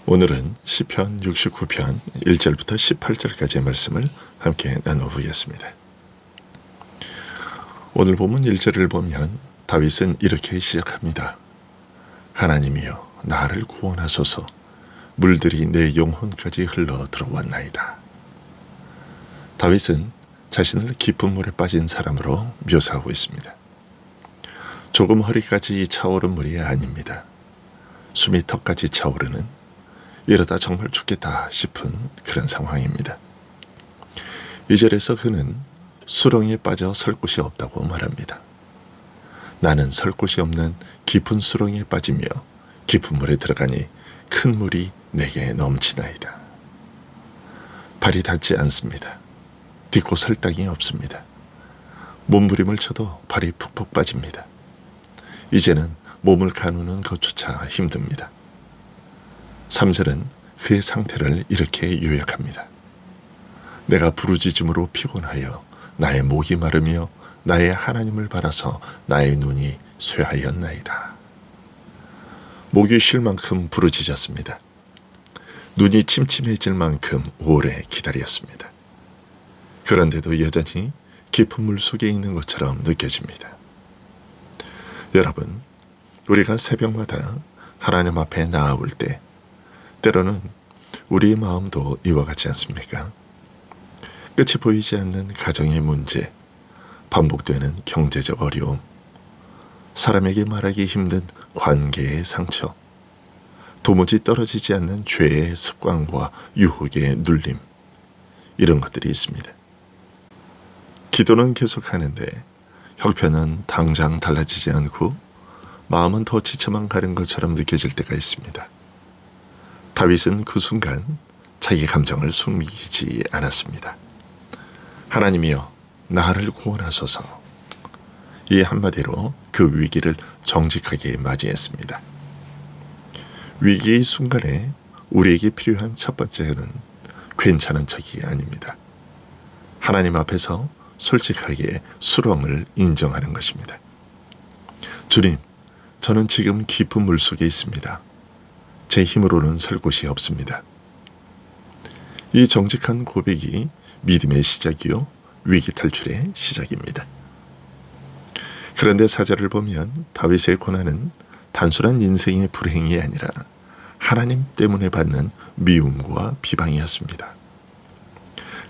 오늘은 시편 69편 1절부터 18절까지의 말씀을 함께 나눠보겠습니다. 오늘 본문 1절을 보면 다윗은 이렇게 시작합니다. 하나님이여 나를 구원하소서. 물들이 내 영혼까지 흘러 들어왔나이다. 다윗은 자신을 깊은 물에 빠진 사람으로 묘사하고 있습니다. 조금 허리까지 차오른 물이 아닙니다. 숨이 턱까지 차오르는, 이러다 정말 죽겠다 싶은 그런 상황입니다. 2절에서 그는 수렁에 빠져 설 곳이 없다고 말합니다. 나는 설 곳이 없는 깊은 수렁에 빠지며 깊은 물에 들어가니 큰 물이 내게 넘치나이다. 발이 닿지 않습니다. 딛고 설 땅이 없습니다. 몸부림을 쳐도 발이 푹푹 빠집니다. 이제는 몸을 가누는 것조차 힘듭니다. 3절은 그의 상태를 이렇게 요약합니다. 내가 부르짖음으로 피곤하여 나의 목이 마르며 나의 하나님을 바라서 나의 눈이 쇠하였나이다. 목이 쉴 만큼 부르짖었습니다. 눈이 침침해질 만큼 오래 기다렸습니다. 그런데도 여전히 깊은 물 속에 있는 것처럼 느껴집니다. 여러분, 우리가 새벽마다 하나님 앞에 나아올 때 때로는 우리의 마음도 이와 같지 않습니까? 끝이 보이지 않는 가정의 문제, 반복되는 경제적 어려움, 사람에게 말하기 힘든 관계의 상처, 도무지 떨어지지 않는 죄의 습관과 유혹의 눌림, 이런 것들이 있습니다. 기도는 계속하는데 형편은 당장 달라지지 않고 마음은 더 지쳐만 가는 것처럼 느껴질 때가 있습니다. 다윗은 그 순간 자기 감정을 숨기지 않았습니다. 하나님이여 나를 구원하소서. 이 한마디로 그 위기를 정직하게 맞이했습니다. 위기의 순간에 우리에게 필요한 첫 번째는 괜찮은 척이 아닙니다. 하나님 앞에서 솔직하게 수렁을 인정하는 것입니다. 주님, 저는 지금 깊은 물 속에 있습니다. 제 힘으로는 설 곳이 없습니다. 이 정직한 고백이 믿음의 시작이요 위기 탈출의 시작입니다. 그런데 4절을 보면 다윗의 고난은 단순한 인생의 불행이 아니라 하나님 때문에 받는 미움과 비방이었습니다.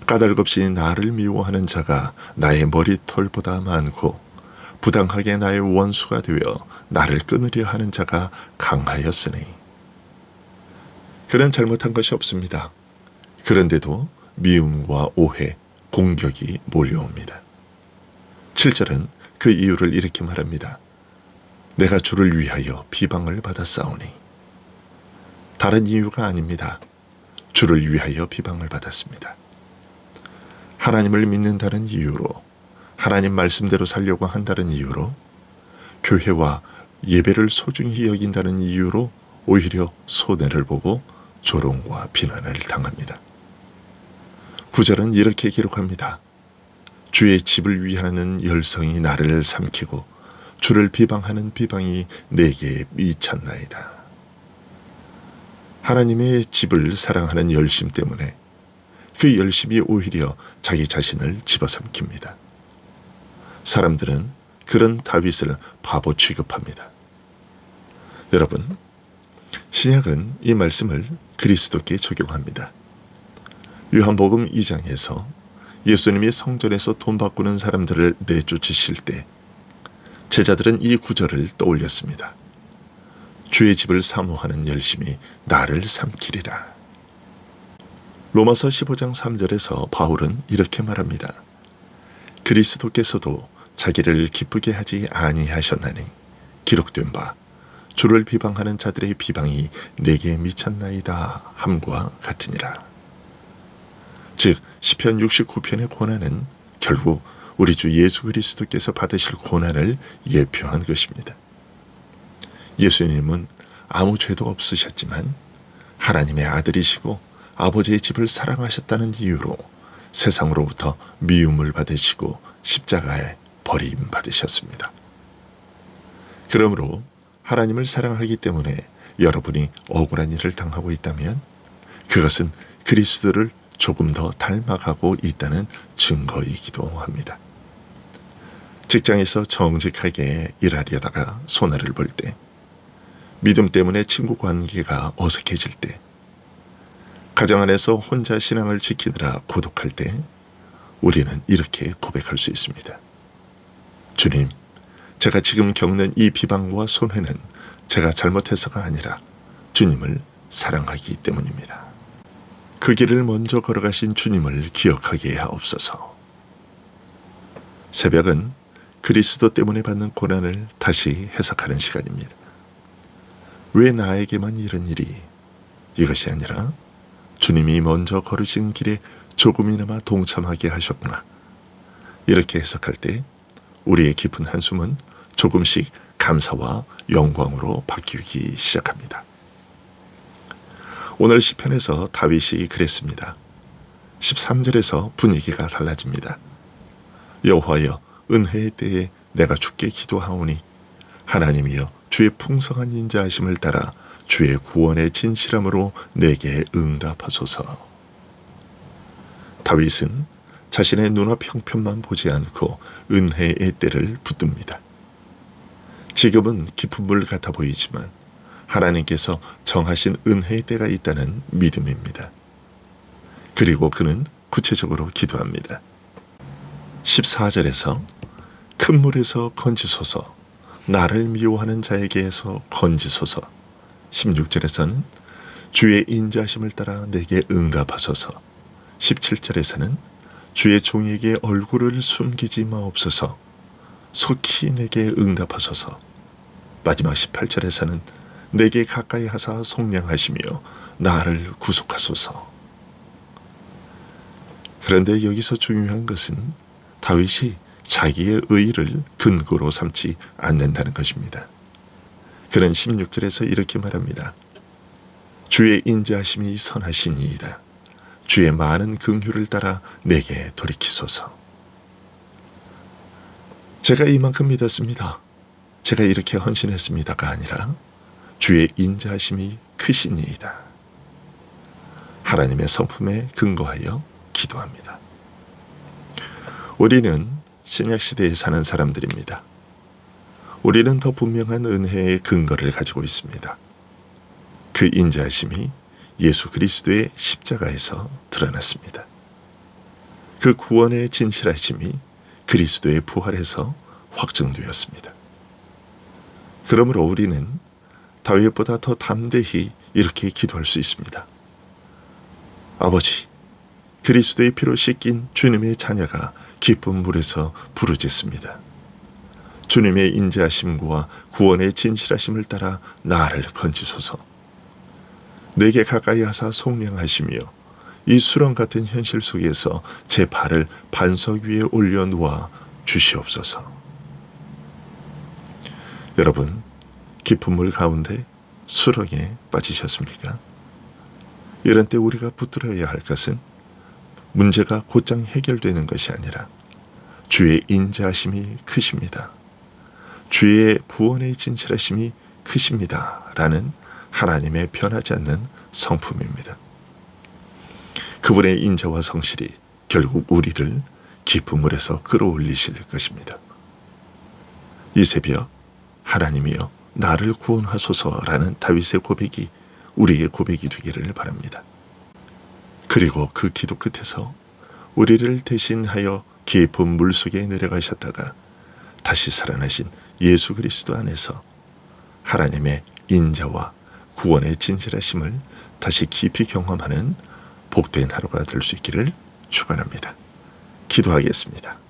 까닭없이 나를 미워하는 자가 나의 머리털보다 많고 부당하게 나의 원수가 되어 나를 끊으려 하는 자가 강하였으니. 그는 잘못한 것이 없습니다. 그런데도 미움과 오해, 공격이 몰려옵니다. 7절은 그 이유를 이렇게 말합니다. 내가 주를 위하여 비방을 받았사오니. 다른 이유가 아닙니다. 주를 위하여 비방을 받았습니다. 하나님을 믿는다는 이유로, 하나님 말씀대로 살려고 한다는 이유로, 교회와 예배를 소중히 여긴다는 이유로 오히려 손해를 보고 조롱과 비난을 당합니다. 9절은 이렇게 기록합니다. 주의 집을 위하는 열성이 나를 삼키고 주를 비방하는 비방이 내게 미쳤나이다. 하나님의 집을 사랑하는 열심 때문에 그 열심이 오히려 자기 자신을 집어삼킵니다. 사람들은 그런 다윗을 바보 취급합니다. 여러분, 신약은 이 말씀을 그리스도께 적용합니다. 요한복음 2장에서 예수님이 성전에서 돈 바꾸는 사람들을 내쫓으실 때 제자들은 이 구절을 떠올렸습니다. 주의 집을 사모하는 열심이 나를 삼키리라. 로마서 15장 3절에서 바울은 이렇게 말합니다. 그리스도께서도 자기를 기쁘게 하지 아니하셨나니 기록된 바 주를 비방하는 자들의 비방이 내게 미쳤나이다 함과 같으니라. 즉 시편 69편의 고난은 결국 우리 주 예수 그리스도께서 받으실 고난을 예표한 것입니다. 예수님은 아무 죄도 없으셨지만 하나님의 아들이시고 아버지의 집을 사랑하셨다는 이유로 세상으로부터 미움을 받으시고 십자가에 버림받으셨습니다. 그러므로 하나님을 사랑하기 때문에 여러분이 억울한 일을 당하고 있다면 그것은 그리스도를 조금 더 닮아가고 있다는 증거이기도 합니다. 직장에서 정직하게 일하려다가 손해를 볼 때, 믿음 때문에 친구 관계가 어색해질 때, 가정 안에서 혼자 신앙을 지키느라 고독할 때 우리는 이렇게 고백할 수 있습니다. 주님, 제가 지금 겪는 이 비방과 손해는 제가 잘못해서가 아니라 주님을 사랑하기 때문입니다. 그 길을 먼저 걸어가신 주님을 기억하게 하옵소서. 새벽은 그리스도 때문에 받는 고난을 다시 해석하는 시간입니다. 왜 나에게만 이런 일이? 이것이 아니라 주님이 먼저 걸으신 길에 조금이나마 동참하게 하셨구나. 이렇게 해석할 때 우리의 깊은 한숨은 조금씩 감사와 영광으로 바뀌기 시작합니다. 오늘 시편에서 다윗이 그랬습니다. 13절에서 분위기가 달라집니다. 여호와여, 은혜의 때에 내가 주께 기도하오니 하나님이여, 주의 풍성한 인자하심을 따라 주의 구원의 진실함으로 내게 응답하소서. 다윗은 자신의 눈앞 형편만 보지 않고 은혜의 때를 붙듭니다. 지금은 깊은 물 같아 보이지만 하나님께서 정하신 은혜의 때가 있다는 믿음입니다. 그리고 그는 구체적으로 기도합니다. 14절에서 큰 물에서 건지소서, 나를 미워하는 자에게서 건지소서. 16절에서는 주의 인자하심을 따라 내게 응답하소서. 17절에서는 주의 종에게 얼굴을 숨기지 마옵소서. 속히 내게 응답하소서. 마지막 18절에서는 내게 가까이 하사 속량하시며 나를 구속하소서. 그런데 여기서 중요한 것은 다윗이 자기의 의의를 근거로 삼지 않는다는 것입니다. 그는 16절에서 이렇게 말합니다. 주의 인자하심이 선하시니이다. 주의 많은 긍휼을 따라 내게 돌이키소서. 제가 이만큼 믿었습니다. 제가 이렇게 헌신했습니다가 아니라 주의 인자하심이 크시니이다. 하나님의 성품에 근거하여 기도합니다. 우리는 신약시대에 사는 사람들입니다. 우리는 더 분명한 은혜의 근거를 가지고 있습니다. 그 인자하심이 예수 그리스도의 십자가에서 드러났습니다. 그 구원의 진실하심이 그리스도의 부활에서 확증되었습니다. 그러므로 우리는 다윗보다 더 담대히 이렇게 기도할 수 있습니다. 아버지, 그리스도의 피로 씻긴 주님의 자녀가 기쁜 물에서 부르짖습니다. 주님의 인자하심과 구원의 진실하심을 따라 나를 건지소서. 내게 가까이 하사 속량하시며 이 수렁 같은 현실 속에서 제 발을 반석 위에 올려놓아 주시옵소서. 여러분, 깊은 물 가운데 수렁에 빠지셨습니까? 이런 때 우리가 붙들어야 할 것은 문제가 곧장 해결되는 것이 아니라 주의 인자하심이 크십니다. 주의 구원의 진실하심이 크십니다. 라는 하나님의 변하지 않는 성품입니다. 그분의 인자와 성실이 결국 우리를 깊은 물에서 끌어올리실 것입니다. 이 새벽 하나님이여 나를 구원하소서라는 다윗의 고백이 우리의 고백이 되기를 바랍니다. 그리고 그 기도 끝에서 우리를 대신하여 깊은 물속에 내려가셨다가 다시 살아나신 예수 그리스도 안에서 하나님의 인자와 구원의 진실하심을 다시 깊이 경험하는 복된 하루가 될 수 있기를 축원합니다. 기도하겠습니다.